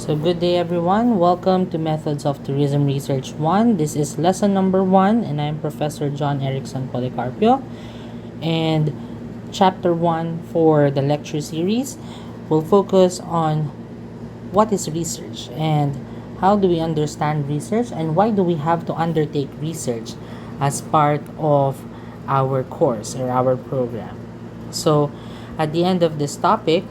So good day everyone. Welcome to Methods of Tourism Research 1. This is lesson number 1 and I'm Professor John Erickson Policarpio. And chapter 1 for the lecture series will focus on what is research and how do we understand research and why do we have to undertake research as part of our course or our program. So at the end of this topic,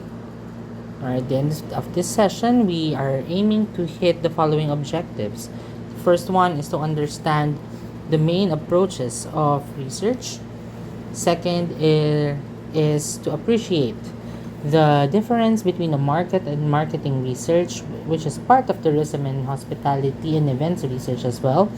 at the end of this session, we are aiming to hit the following objectives. The first one is to understand the main approaches of research. Second is to appreciate the difference between the market and marketing research, which is part of tourism and hospitality and events research as well.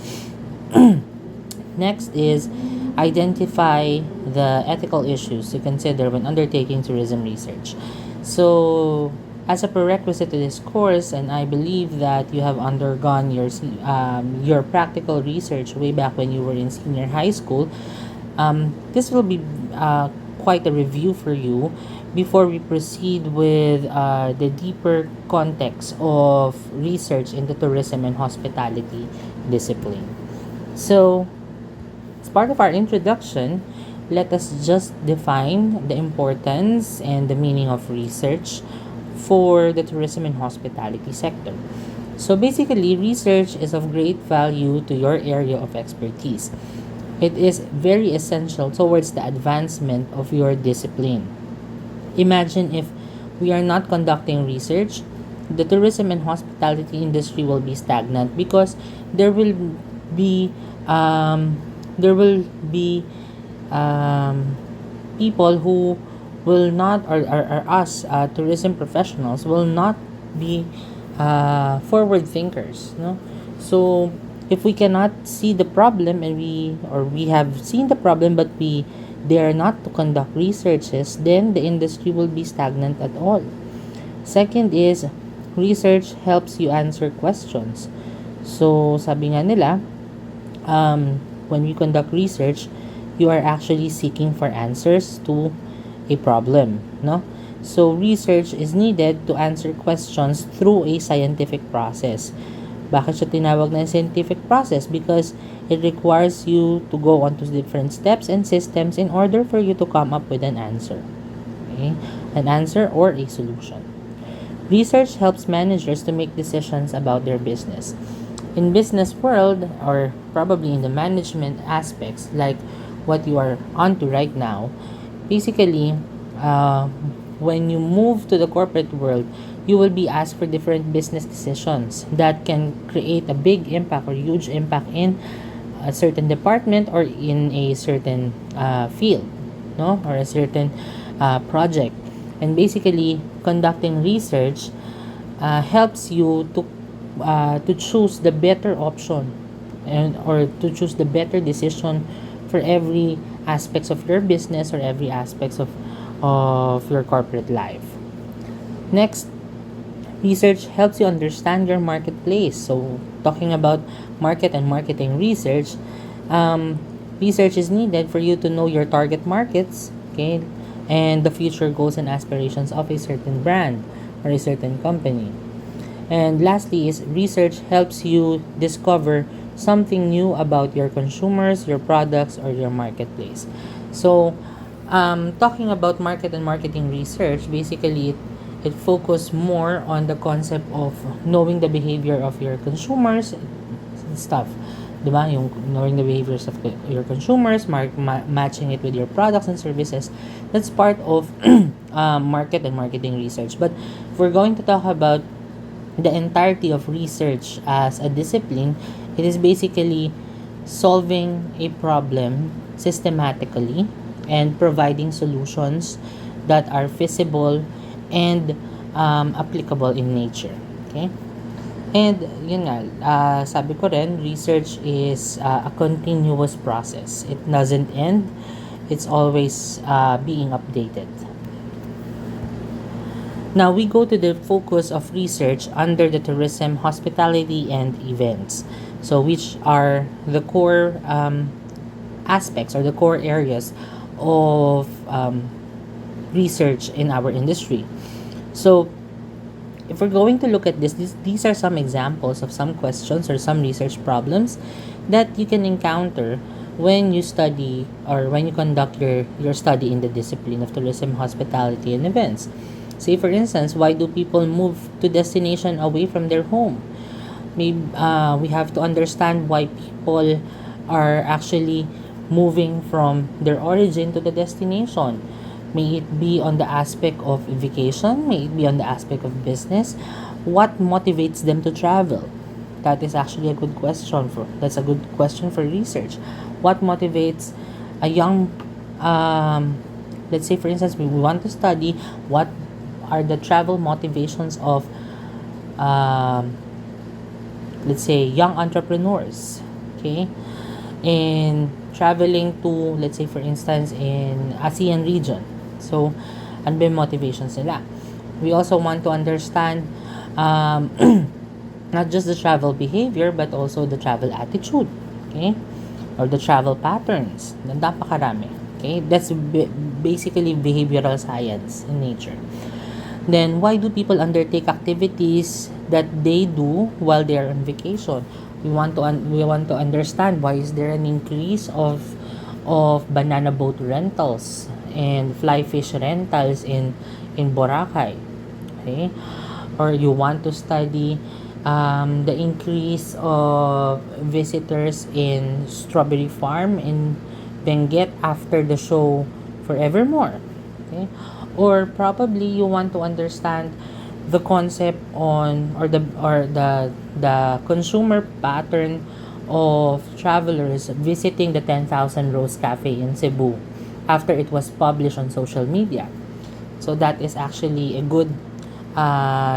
Next is identify the ethical issues to consider when undertaking tourism research. So, as a prerequisite to this course, and I believe that you have undergone your practical research way back when you were in senior high school, this will be quite a review for you before we proceed with the deeper context of research in the tourism and hospitality discipline. So, as part of our introduction, let us just define the importance and the meaning of research for the tourism and hospitality sector. So basically, research is of great value to your area of expertise. It is very essential towards the advancement of your discipline. Imagine if we are not conducting research, the tourism and hospitality industry will be stagnant because there will be there will be people who will not or us tourism professionals will not be forward thinkers, no? So if we cannot see the problem and we have seen the problem but we dare not to conduct researches, then the industry will be stagnant at all. Second is research helps you answer questions. So sabi nga nila, when we conduct research, you are actually seeking for answers to a problem, no? So research is needed to answer questions through a scientific process. Bakit siya tinawag na scientific process? Because it requires you to go on to different steps and systems in order for you to come up with an answer. Okay? An answer or a solution. Research helps managers to make decisions about their business. In business world, or probably in the management aspects, like what you are onto right now, basically, when you move to the corporate world, you will be asked for different business decisions that can create a big impact or huge impact in a certain department or in a certain field, no, or a certain project. And basically, conducting research helps you to choose the better option and or to choose the better decision for every aspects of your business or every aspects of your corporate life. Next, research helps you understand your marketplace. So talking about market and marketing research, research is needed for you to know your target markets, okay, and the future goals and aspirations of a certain brand or a certain company. And lastly is research helps you discover something new about your consumers, your products, or your marketplace. So, talking about market and marketing research, basically it focuses more on the concept of knowing the behavior of your consumers and stuff. Diba? Yung knowing the behaviors of your consumers, matching it with your products and services. That's part of market and marketing research. But if we're going to talk about the entirety of research as a discipline, it is basically solving a problem systematically and providing solutions that are feasible and applicable in nature. Okay? And yun nga, sabi ko rin, research is a continuous process. It doesn't end. It's always being updated. Now we go to the focus of research under the tourism, hospitality, and events. So which are the core aspects or the core areas of research in our industry. So If we're going to look at these are some examples of some questions or some research problems that you can encounter when you study or when you conduct your study in the discipline of tourism, hospitality, and events. Say, for instance, why do people move to destination away from their home? Maybe we have to understand why people are actually moving from their origin to the destination. May it be on the aspect of vacation, may it be on the aspect of business. What motivates them to travel? That is actually a good question that's a good question for research. What motivates a young let's say, for instance, we want to study what are the travel motivations of um, let's say young entrepreneurs, okay, in traveling to, let's say, for instance, in ASEAN region. So ano ba yung motivations nila? We also want to understand um, not just the travel behavior but also the travel attitude, okay, or the travel patterns. Napakarami. Okay, that's basically behavioral science in nature. Then, why do people undertake activities that they do while they are on vacation? We want to understand why is there an increase of banana boat rentals and fly fish rentals in Boracay. Okay, or you want to study the increase of visitors in Strawberry Farm in Benguet after the show Forevermore. Okay, or probably you want to understand the concept on or the consumer pattern of travelers visiting the 10,000 Rose Cafe in Cebu after it was published on social media. So that is actually a good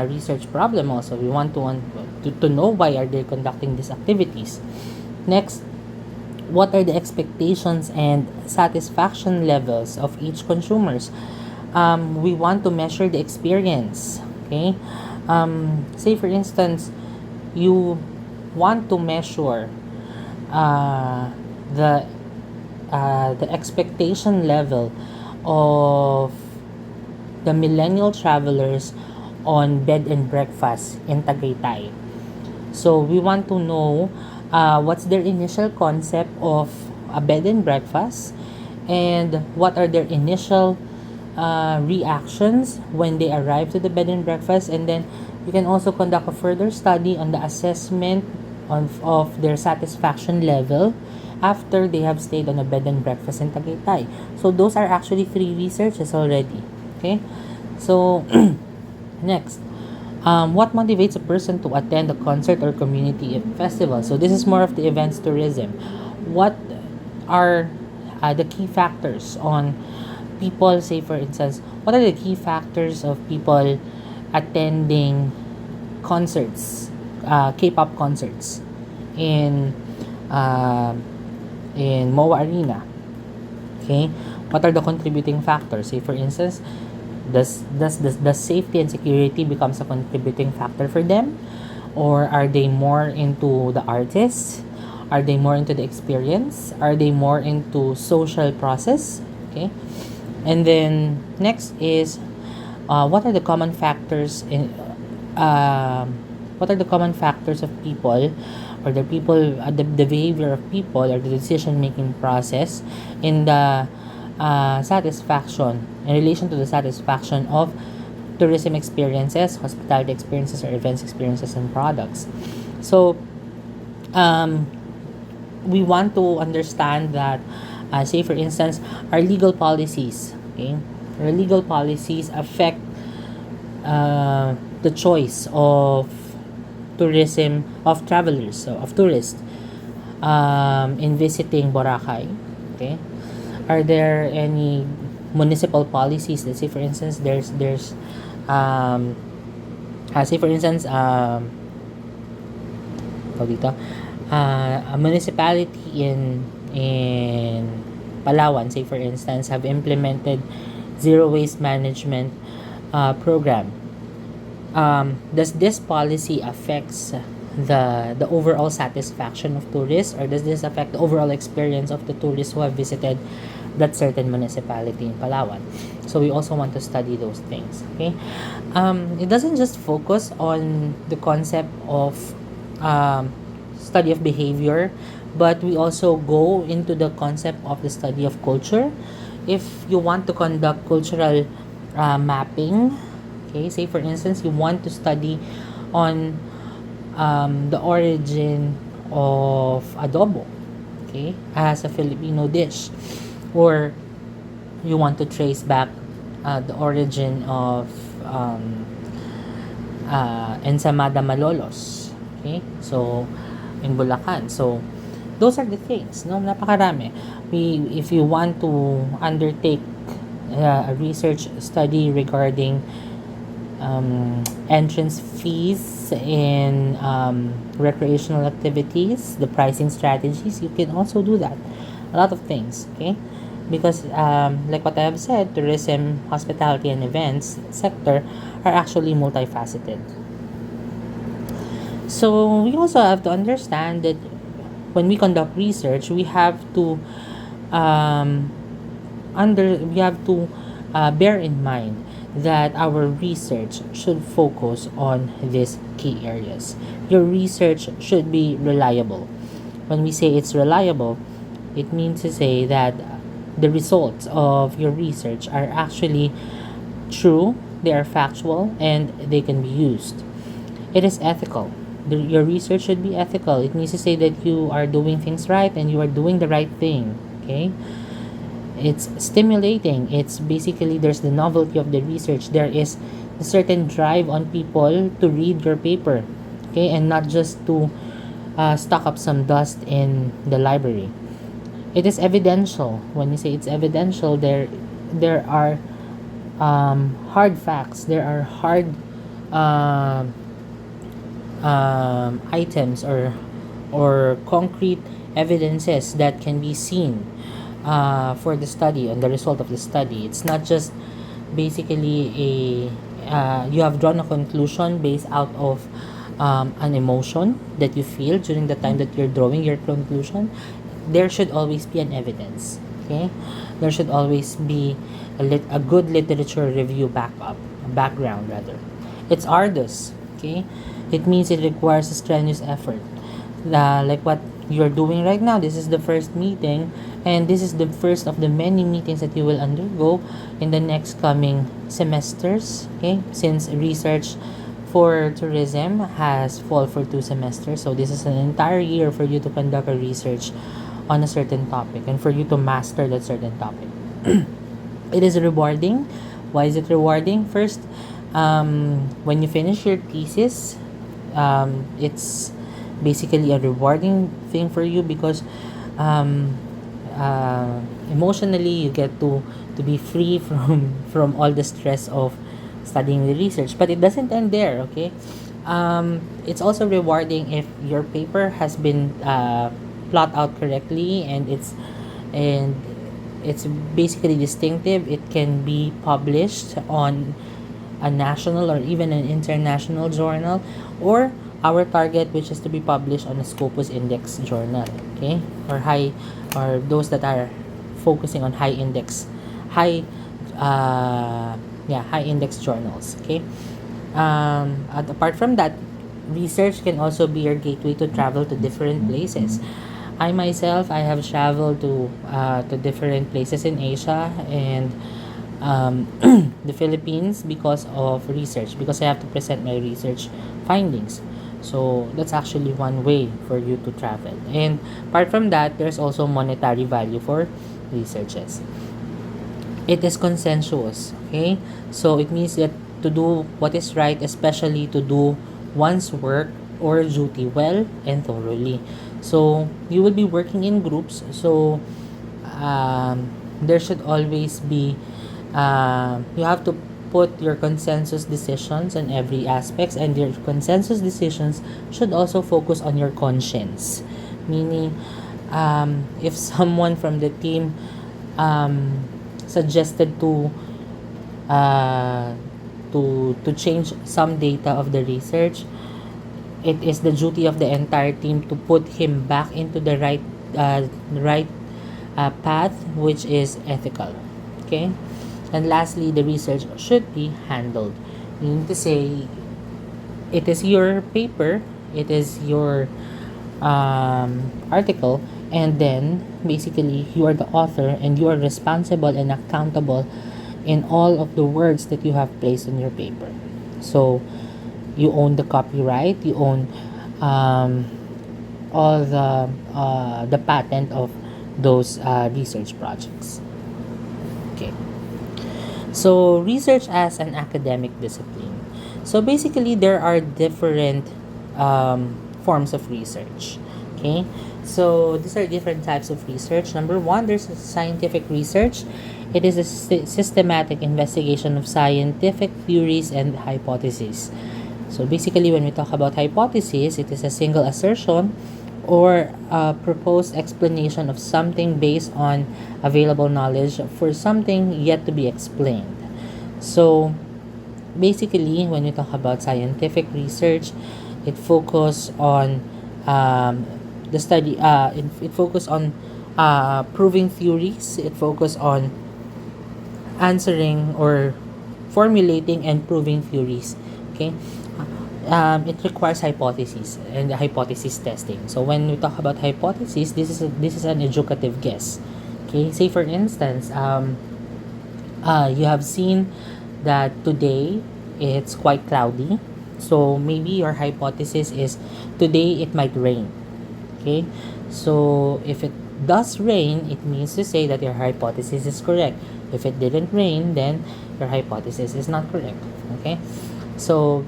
research problem also. We want to know why are they conducting these activities. Next, what are the expectations and satisfaction levels of each consumers? We want to measure the experience. Okay, say for instance, you want to measure uh, the the expectation level of the millennial travelers on bed and breakfast in Tagaytay. So we want to know what's their initial concept of a bed and breakfast and what are their initial reactions when they arrive to the bed and breakfast, and then you can also conduct a further study on the assessment of their satisfaction level after they have stayed on a bed and breakfast in Tagaytay. So those are actually 3 researches already. Okay, so next, what motivates a person to attend a concert or community festival? So this is more of the events tourism. What are the key factors on people, say for instance, what are the key factors of people attending concerts, K-pop concerts in uh, in MOA Arena? Okay, what are the contributing factors? Say for instance, does safety and security becomes a contributing factor for them, or are they more into the artists? Are they more into the experience? Are they more into social process? Okay, and then next is what are the common factors in what are the common factors of people or the behavior of people or the decision making process in the satisfaction in relation to the satisfaction of tourism experiences, hospitality experiences, or events experiences and products. So um, we want to understand that say for instance our legal policies, okay, our legal policies affect the choice of tourism of travelers, so of tourists in visiting Boracay. Okay, are there any municipal policies? Let's say for instance there's um, say for instance tawag dito, a municipality in Palawan, say for instance, have implemented zero waste management program. Does this policy affects the overall satisfaction of tourists, or does this affect the overall experience of the tourists who have visited that certain municipality in Palawan. So we also want to study those things. Okay, it doesn't just focus on the concept of um, study of behavior, but we also go into the concept of the study of culture. If you want to conduct cultural mapping, okay, say for instance you want to study on the origin of adobo, okay, as a Filipino dish, or you want to trace back the origin of ensamada malolos, okay, so in Bulacan. So those are the things, no, napakarami. If you want to undertake a research study regarding entrance fees in recreational activities, the pricing strategies, you can also do that. A lot of things, okay? Because, like what I have said, tourism, hospitality, and events sector are actually multifaceted. So we also have to understand that when we conduct research, we have to um, bear in mind that our research should focus on these key areas. Your research should be reliable. When we say it's reliable, it means to say that the results of your research are actually true, they are factual, and they can be used. It is ethical. Your research should be ethical. It means to say that you are doing things right and you are doing the right thing. Okay? It's stimulating. It's basically, there's the novelty of the research. There is a certain drive on people to read your paper. Okay? And not just to stock up some dust in the library. It is evidential. When you say it's evidential, there are hard facts. There are hard um, items or concrete evidences that can be seen for the study and the result of the study. It's not just basically you have drawn a conclusion based out of an emotion that you feel during the time that you're drawing your conclusion. There should always be an evidence. Okay, there should always be a good literature review background rather. It's arduous. Okay, it means it requires a strenuous effort. Like what you're doing right now, this is the first meeting, and this is the first of the many meetings that you will undergo in the next coming semesters. Okay, since research for tourism has fall for 2 semesters, so this is an entire year for you to conduct a research on a certain topic and for you to master that certain topic. It is rewarding. Why is it rewarding? First, when you finish your thesis, it's basically a rewarding thing for you because um, emotionally you get to be free from all the stress of studying the research. But it doesn't end there. Okay, it's also rewarding if your paper has been plot out correctly and it's basically distinctive. It can be published on a national or even an international journal, or our target, which is to be published on a Scopus Index journal, okay, or those that are focusing on high high index journals. Okay, and apart from that, research can also be your gateway to travel to different places. I myself, I have traveled to different places in Asia and the Philippines because of research, because I have to present my research findings. So that's actually one way for you to travel. And apart from that, there's also monetary value for researches. It is consensuous, okay? So it means that to do what is right, especially to do one's work or duty well and thoroughly. So you will be working in groups. So there should always be you have to put your consensus decisions on every aspects, and your consensus decisions should also focus on your conscience, meaning if someone from the team suggested uh, to change some data of the research, it is the duty of the entire team to put him back into the right path which is ethical. Okay? And lastly, the research should be handled. Meaning to say, it is your paper, it is your article, and then basically you are the author and you are responsible and accountable in all of the words that you have placed in your paper. So you own the copyright, you own um, all the patent of those research projects. Okay. So research as an academic discipline. So basically, there are different forms of research. Okay. So these are different types of research. Number one, there's scientific research. It is a systematic investigation of scientific theories and hypotheses. So basically, when we talk about hypothesis, it is a single assertion or a proposed explanation of something based on available knowledge for something yet to be explained. So basically, when we talk about scientific research, it focuses on the study. It focuses on proving theories. It focuses on answering or formulating and proving theories. Okay. It requires hypotheses and hypothesis testing. So when we talk about hypothesis, this is an educative guess. Okay, say for instance, you have seen that today it's quite cloudy. So maybe your hypothesis is today it might rain. Okay, so if it does rain, it means to say that your hypothesis is correct. If it didn't rain, then your hypothesis is not correct. Okay, so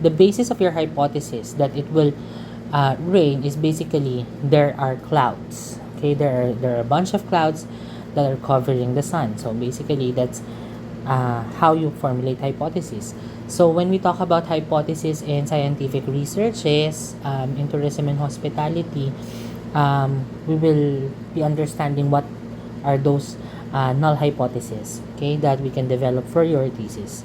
the basis of your hypothesis that it will rain is basically there are clouds. Okay, there are a bunch of clouds that are covering the sun. So basically, that's how you formulate hypotheses. So when we talk about hypothesis in scientific researches, in tourism and hospitality, we will be understanding what are those null hypotheses, okay, that we can develop for your thesis.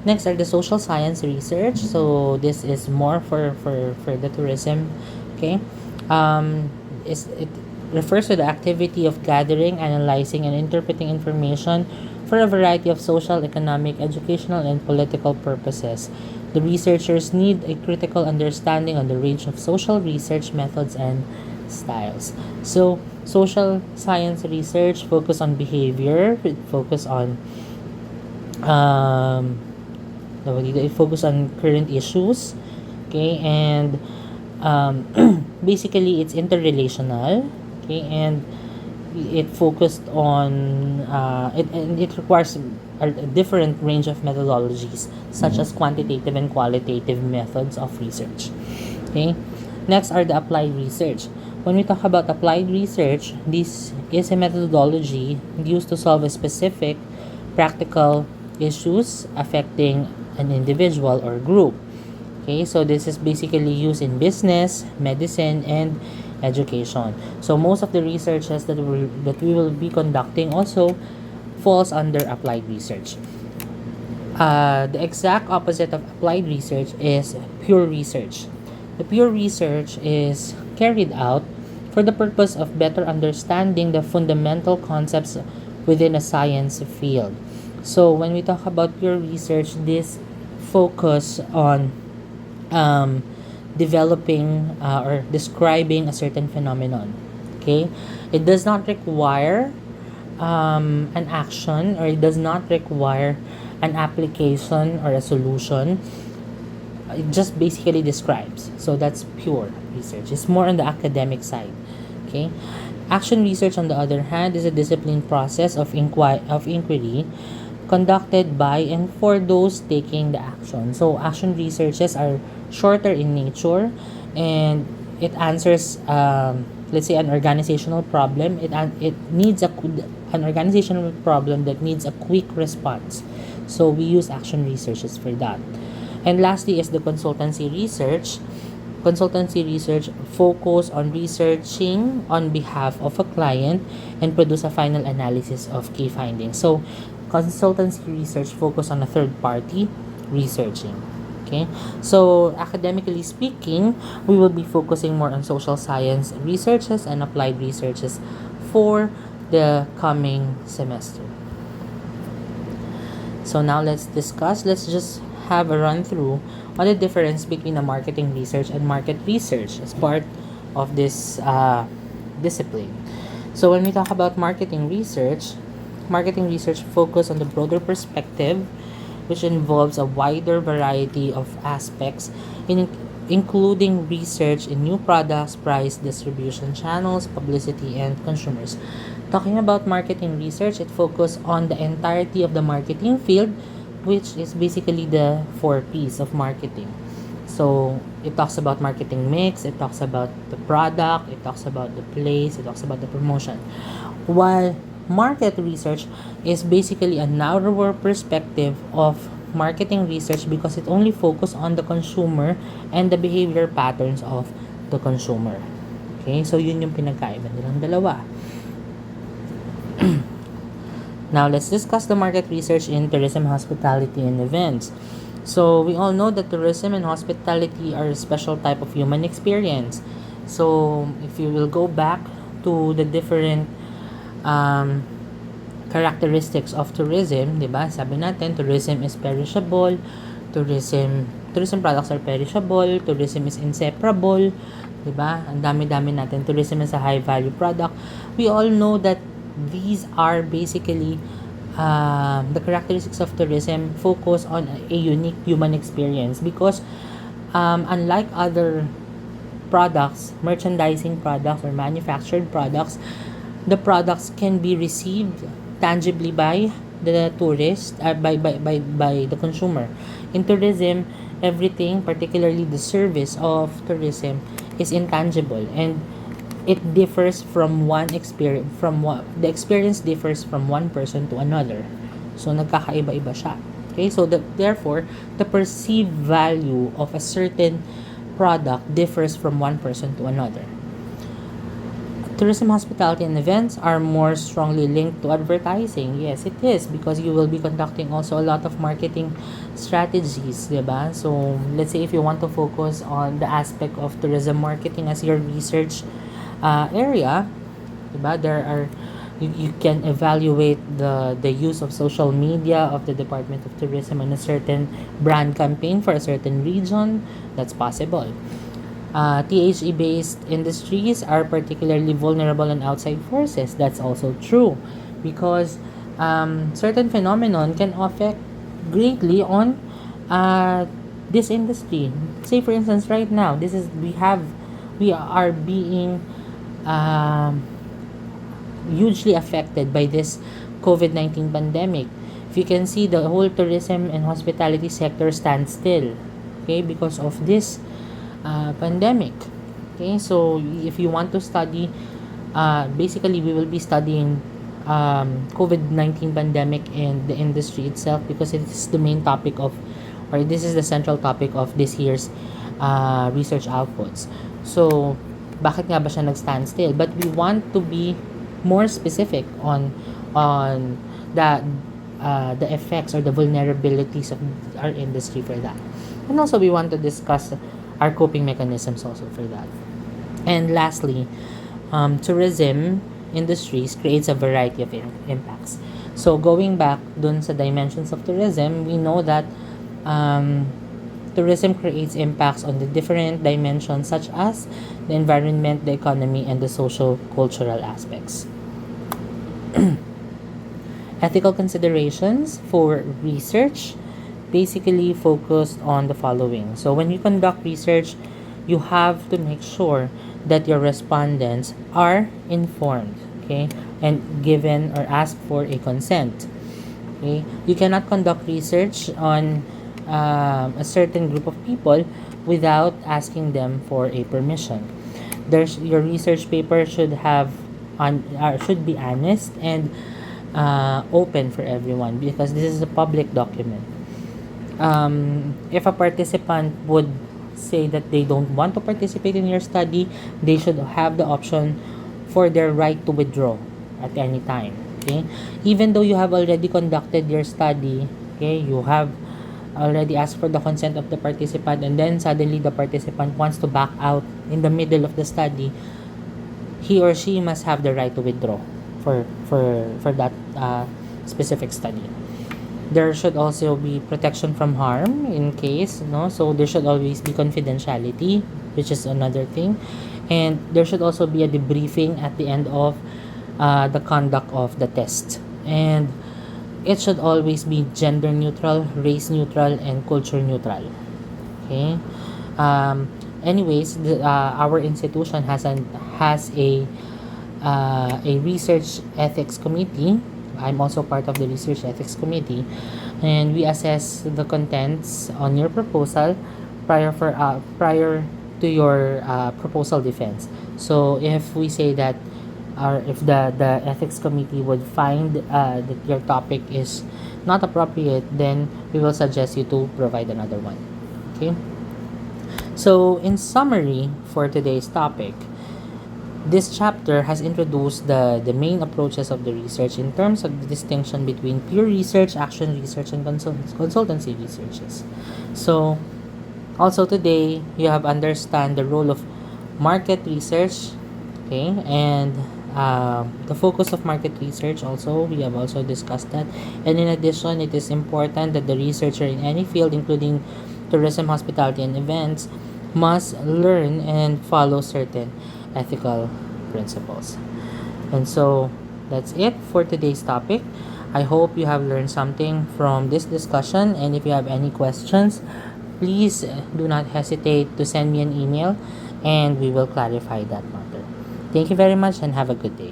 Next are the social science research. So this is more for the tourism, okay. It refers to the activity of gathering, analyzing, and interpreting information for a variety of social, economic, educational, and political purposes. The researchers need a critical understanding on the range of social research methods and styles. So, social science research focus on behavior, it focus on um, it focus on current issues, okay, and basically it's interrelational, okay, and it focused on it requires a different range of methodologies such as quantitative and qualitative methods of research. Okay, next are the applied research. When we talk about applied research, this is a methodology used to solve a specific practical issues affecting an individual or group. Okay, so this is basically used in business, medicine, and education. So most of the researches that we will be conducting also falls under applied research. The exact opposite of applied research is pure research. The pure research is carried out for the purpose of better understanding the fundamental concepts within a science field. So when we talk about pure research, this focus on developing or describing a certain phenomenon. Okay, it does not require an action, or it does not require an application or a solution. It just basically describes. So that's pure research. It's more on the academic side. Okay, action research, on the other hand, is a disciplined process of inquiry conducted by and for those taking the action. So action researches are shorter in nature, and it answers let's say an organizational problem. It needs an organizational problem that needs a quick response. So we use action researches for that. And lastly is the consultancy research. Consultancy research focus on researching on behalf of a client and produce a final analysis of key findings. So consultancy research focus on a third party researching. Okay, so academically speaking, we will be focusing more on social science researches and applied researches for the coming semester. So now let's just have a run through on the difference between a marketing research and market research as part of this discipline. So when we talk about marketing research focus on the broader perspective, which involves a wider variety of aspects, including research in new products, price, distribution channels, publicity, and consumers. Talking about marketing research, it focuses on the entirety of the marketing field, which is basically the 4 P's of marketing. So it talks about marketing mix, it talks about the product, it talks about the place, it talks about the promotion. While market research is basically a narrower perspective of marketing research because it only focuses on the consumer and the behavior patterns of the consumer. Okay, so yun yung pinagkaiba nilang dalawa. Now, let's discuss the market research in tourism, hospitality, and events. So, we all know that tourism and hospitality are a special type of human experience. So, if you will go back to the different characteristics of tourism, di ba? Sabi natin, tourism is perishable, tourism products are perishable, tourism is inseparable, di ba? Ang dami-dami natin. Tourism is a high-value product. We all know that these are basically the characteristics of tourism focus on a unique human experience because unlike other products, merchandising products or manufactured products, the products can be received tangibly by the tourist, by the consumer. In tourism, everything, particularly the service of tourism, is intangible and it differs from the experience differs from one person to another. So nagkakaiba-iba siya. Okay? So therefore, the perceived value of a certain product differs from one person to another. Tourism, hospitality, and events are more strongly linked to advertising. Yes, it is because you will be conducting also a lot of marketing strategies, diba? So let's say if you want to focus on the aspect of tourism marketing as your research area, diba? You can evaluate the use of social media of the Department of Tourism on a certain brand campaign for a certain region. That's possible. T.H.E. based industries are particularly vulnerable on outside forces. That's also true because certain phenomenon can affect greatly on this industry. Say for instance, right now, we are being hugely affected by this COVID-19 pandemic. If you can see, the whole tourism and hospitality sector stands still, okay, because of this pandemic. Okay, so if you want to study, basically we will be studying COVID-19 pandemic and the industry itself because it is the main topic of, or this is the central topic of this year's research outputs. So, bakit nga ba siya nag-stand still? But we want to be more specific on the effects or the vulnerabilities of our industry for that. And also, we want to discuss our coping mechanisms also for that. And lastly, tourism industries creates a variety of impacts. So, going back dun sa dimensions of tourism, we know that tourism creates impacts on the different dimensions such as the environment, the economy, and the social-cultural aspects. Ethical considerations for research basically focused on the following. So when you conduct research, you have to make sure that your respondents are informed, okay, and given or ask for a consent. Okay, you cannot conduct research on a certain group of people without asking them for a permission. Your research paper should be honest and open for everyone because this is a public document. If a participant would say that they don't want to participate in your study, they should have the option for their right to withdraw at any time. Okay, even though you have already conducted your study, okay, you have already asked for the consent of the participant, and then suddenly the participant wants to back out in the middle of the study, he or she must have the right to withdraw. for that specific study. There should also be protection from harm in case, so there should always be confidentiality, which is another thing. And there should also be a debriefing at the end of the conduct of the test. And it should always be gender neutral, race neutral, and culture neutral. Okay. um, Anyways, our institution has a research ethics committee. I'm also part of the research ethics committee, and we assess the contents on your proposal prior to your proposal defense. So if we say that, or if the ethics committee would find that your topic is not appropriate, then we will suggest you to provide another one. Okay. So in summary for today's topic, this chapter has introduced the main approaches of the research in terms of the distinction between pure research, action research, and consultancy researches. So, also today, you have understand the role of market research, okay, and the focus of market research also, we have also discussed that. And in addition, it is important that the researcher in any field, including tourism, hospitality, and events, must learn and follow certain ethical principles. And so that's it for today's topic. I hope you have learned something from this discussion. And if you have any questions, please do not hesitate to send me an email and we will clarify that matter. Thank you very much and have a good day.